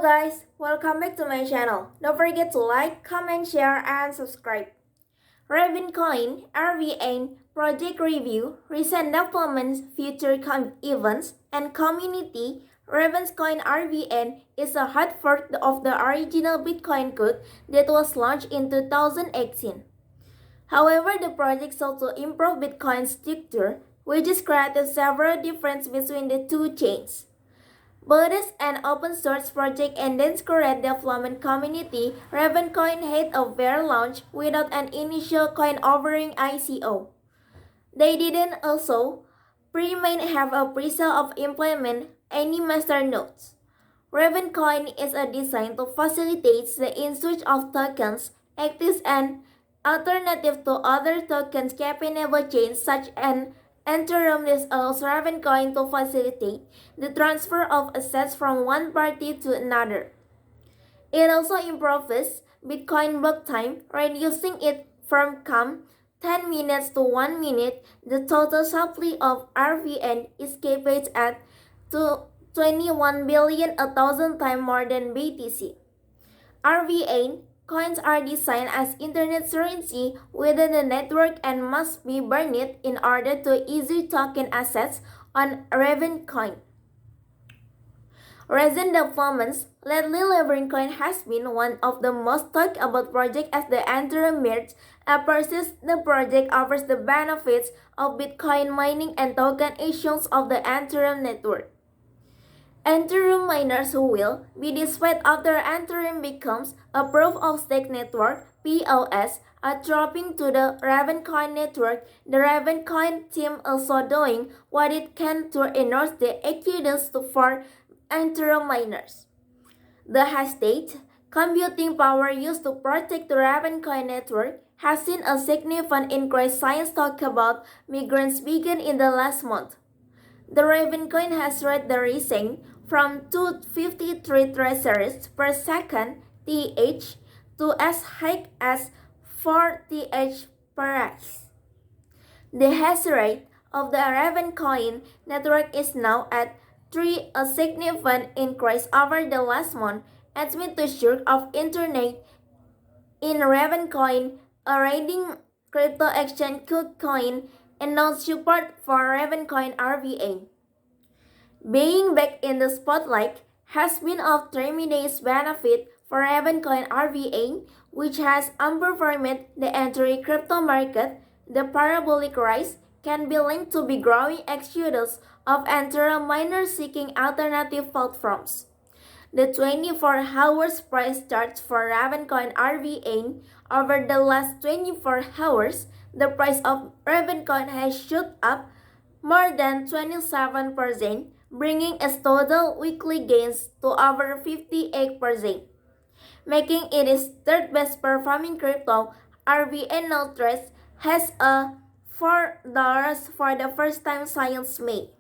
guys, welcome back to my channel. Don't forget to like, comment, share, and subscribe. Raven Coin, RVN, Project Review, Recent Developments, Future Events, and Community. Raven's Coin RVN is a hard fork of the original Bitcoin code that was launched in 2018. However, the project sought to improve Bitcoin's structure, which is created several differences between the two chains. Built an open source project and dense current development community, Ravencoin had a bare launch without an initial coin offering ICO. They didn't also have a pre-sale of implement any master nodes. Ravencoin is a design to facilitate the exchange of tokens, acts as an alternative to other tokens capable chains such as Ethereum. This allows Ravencoin to facilitate the transfer of assets from one party to another. It also improves Bitcoin block time, reducing it from 10 minutes to 1 minute. The total supply of RVN is capped at 21 billion, 1,000 times more than BTC. RVN coins are designed as internet currency within the network and must be burned in order to issue token assets on Ravencoin. Recent developments. Lately, Ravencoin has been one of the most talked about projects as the Ethereum merge approaches. The project offers the benefits of Bitcoin mining and token issuance of the Ethereum network. Ethereum miners who will be displayed after Ethereum becomes a proof-of-stake network (POS) are dropping to the Ravencoin network. The Ravencoin team also doing what it can to enhance the experience for Ethereum miners. The hash-rate computing power used to protect the Ravencoin network has seen a significant increase since talk about migrants began in the last month. The Ravencoin hash rate rising from 253 traces per second (TH) to as high as 4 TH per race. The hash rate of the Ravencoin network is now at 3, a significant increase over the last month. Amid the surge of internet in Ravencoin, a leading crypto exchange KuCoin announced support for Ravencoin RVN. Being back in the spotlight has been of tremendous benefit for Ravencoin RVN, which has outperformed the entry crypto market. The parabolic rise can be linked to the growing exodus of Ethereum miners seeking alternative platforms. The 24-hour price chart for Ravencoin RVN. Over the last 24 hours, the price of Ravencoin has shot up more than 27%, bringing its total weekly gains to over 58%, making it its third best performing crypto. RVN now trades has a $4 for the first time since May.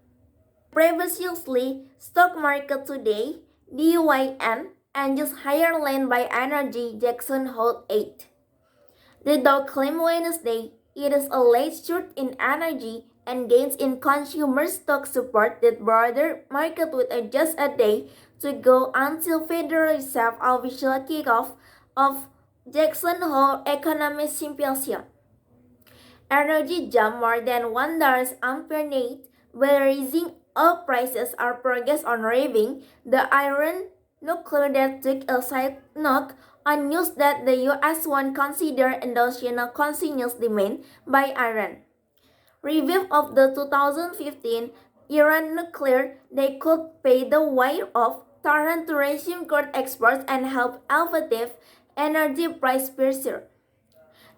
Previously, stock market today, DYN, and just higher lane by energy Jackson Hole 8. The Dow claimed Wednesday it is a late surge in energy and gains in consumer stock support that broader market with just a day to go until Federal Reserve official kickoff of Jackson Hole Economic Symposium. Energy jumped more than $1 per night, while raising oil prices are progress on raving. The Iran nuclear that took a side knock on news that the U.S. won't consider endorsing continuous demand by Iran. Review of the 2015 Iran nuclear, they could pay the wire off Tehran to resume crude exports and help elevative energy price pressure.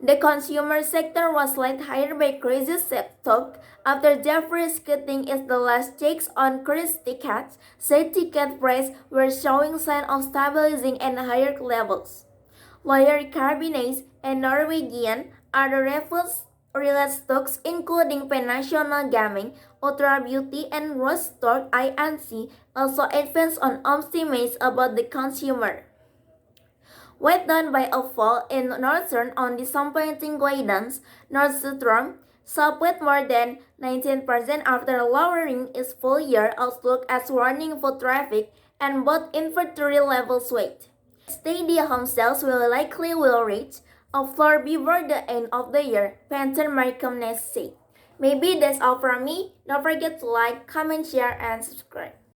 The consumer sector was led higher by crazy stock after Jeffries cutting its the last checks on cruise tickets, said ticket prices were showing signs of stabilizing at higher levels. Lower carbonates and Norwegian are the related stocks including Pennational Gaming, Ultra Beauty, and Rostock Inc. also advanced on optimism about the consumer. Weighed down by a fall in Northern on disappointing guidance, Nordstrom suffered more than 19% after lowering its full-year outlook as warning foot traffic and both inventory levels wait. Stadia home sales will reach a floor before the end of the year, Panther Markham said. Maybe that's all from me. Don't forget to like, comment, share, and subscribe.